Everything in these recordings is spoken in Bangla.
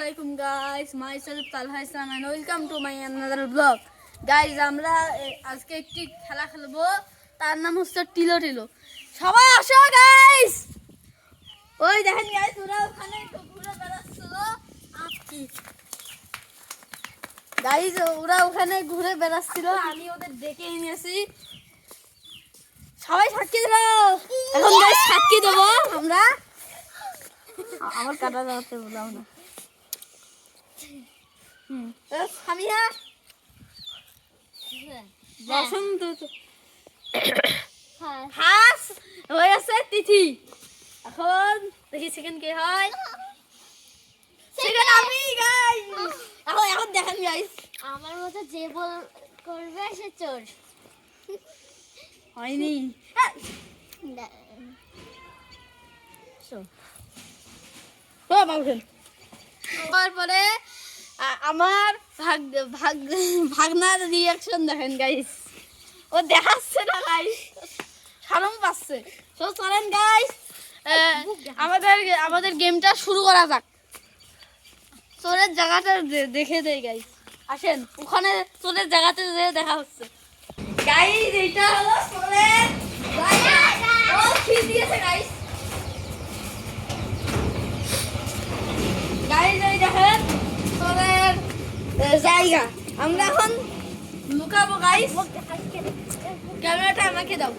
Assalamualaikum guys, myself Talha Islam and welcome to my another vlog. Guys, আমরা আজকে একটি খেলা খেলবো, তার নাম হচ্ছে টিলো টিলো। সবাই আসো গাইস। ওই দেখেন গাইস, ওরা ওখানে ঘুরে বেড়াচ্ছিল। গাইস, ওরা ওখানে ঘুরে বেড়াচ্ছিল, আমি ওদের ডেকে নিয়েছি। সবাই সাক্ষী দাও। এখন গাইস সাক্ষী দেবো আমরা। আমার কাটা যাচ্ছে বলাও না। সামিয়া বসন্ত হাস হয়ে আছে তিথি। এখন দেখি সেকেন্ড কে হয়। সেকেন্ড আমি গাইস। এখন দেখেন গাইস, আমার মতো যে বল করবে সে চোর হয়নি। তারপরে আমার ভাগনার রিয়াকশন দেখেন গাইস, ও দেখাচ্ছে না গাইস, শরম পাচ্ছে। তো চলেন গাইস, আমাদের গেমটা শুরু করা যাক। চোরের জায়গাটা দেখে দেই গাইস, আসেন ওখানে চোরের জায়গাতে যে দেখা হচ্ছে। গাইস এটা হলো চোরের জায়গা। ও খিল দিয়েছে গাইস। গাইস এই দেখেন চোরের জায়গা। আমরা এখন লুকাবো গাইস। ক্যামেরাটা আমাকে দাও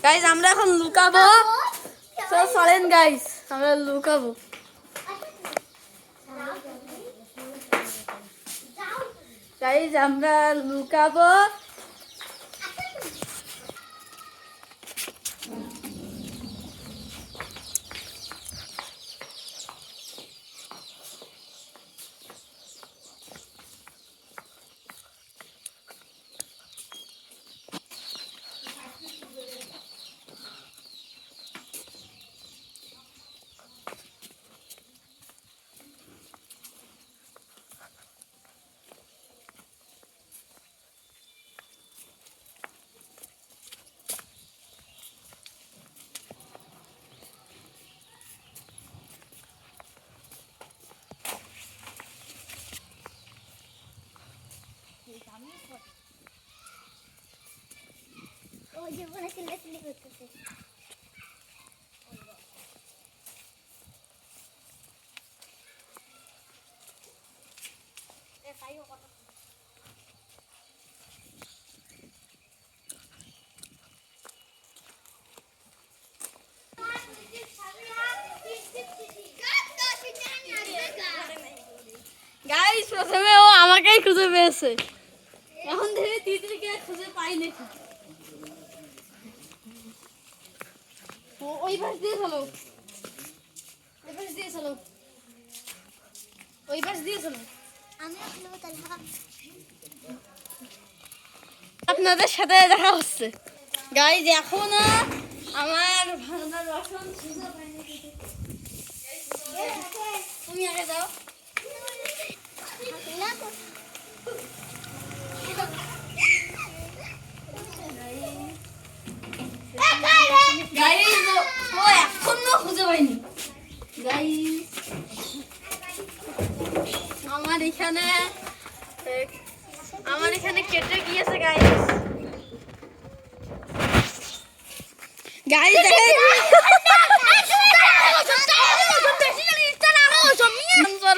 গাইস, আমরা এখন লুকাবো। তো চলেন গাইস, আমরা লুকাবো। গাইস আমরা লুকাবো। ওই যে বলে চিল্লাচিল্লি করতেছে। গাইস প্রথমে ও আমাকেই খুঁজে পেয়েছে, এখন ধীরে তিতলিকে খুঁজে পাই নাকি। ওই পাশ দিয়ে চলো, ওই পাশ দিয়ে চলো, ওই পাশ দিয়ে চলো। আমিও খেলবো তাহলে। আপনাদের সাথে দেখা হচ্ছে গাইস। এখনো আমার ভাঙার রসন খুঁজে পাইনি। তুমি আগে যাও। গাইস ও এখনো খুঁজে পাইনি গাইস। আমার এখানে কেটে গিয়েছে গাইস। গাইস দেখেন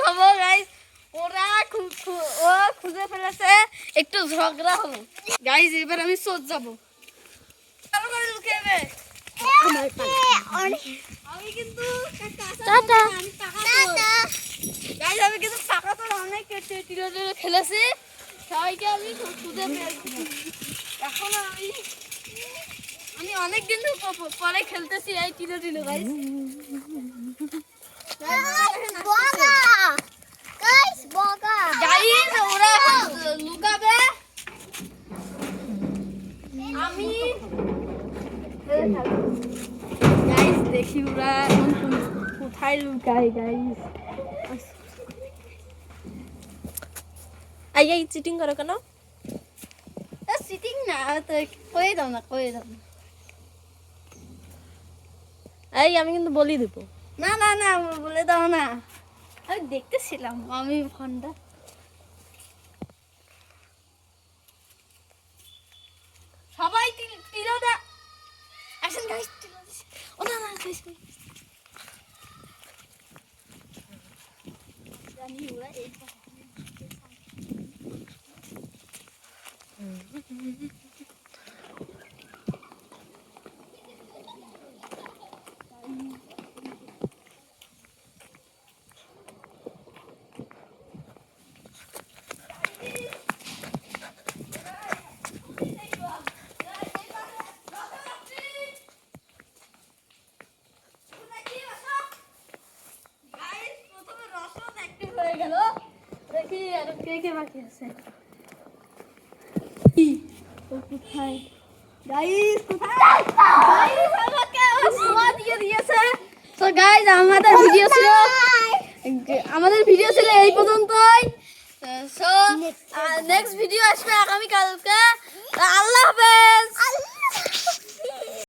হবো গাইস। ও খুঁজে ফেলেছে, একটু ঝগড়া হলো গাইস। এবার আমি চোর যাবো। আমি কিন্তু পাকা তোর অনেক টিলো টিলো খেলেছি, সবাইকে আমি খুঁজে পেয়েছি। এখন আমি অনেক দিন পরে খেলতেছি এই টিলো টিলো গাইস। গাইস ওরা লুকাবে, আমি গাইস দেখি ওরা এখন কোথায় লুকায় গাইস। এই চিটিং করো কেন? চিটিং না, তো কয়ে দাও না, কয়ে দাও না। এই আমি কিন্তু বলি দেবো। না না না বলে দাও না। আমি দেখতেছিলাম আমি ফোনটা সবাই তিলোটা অ্যাকশন গাইস তিলো দিছে ও না না গাইস জানি ওরা এই হয়ে গেল দেখি আর কে কে বাকি আছে কোথায় গাইস কোথায় গাইস আমাকে সোয়া দিয়ে দিয়েছে তো গাইস আমাদের ভিডিও ছিল এই পর্যন্তই সো নেক্সট ভিডিও আসবে আগামী কালকে আল্লাহ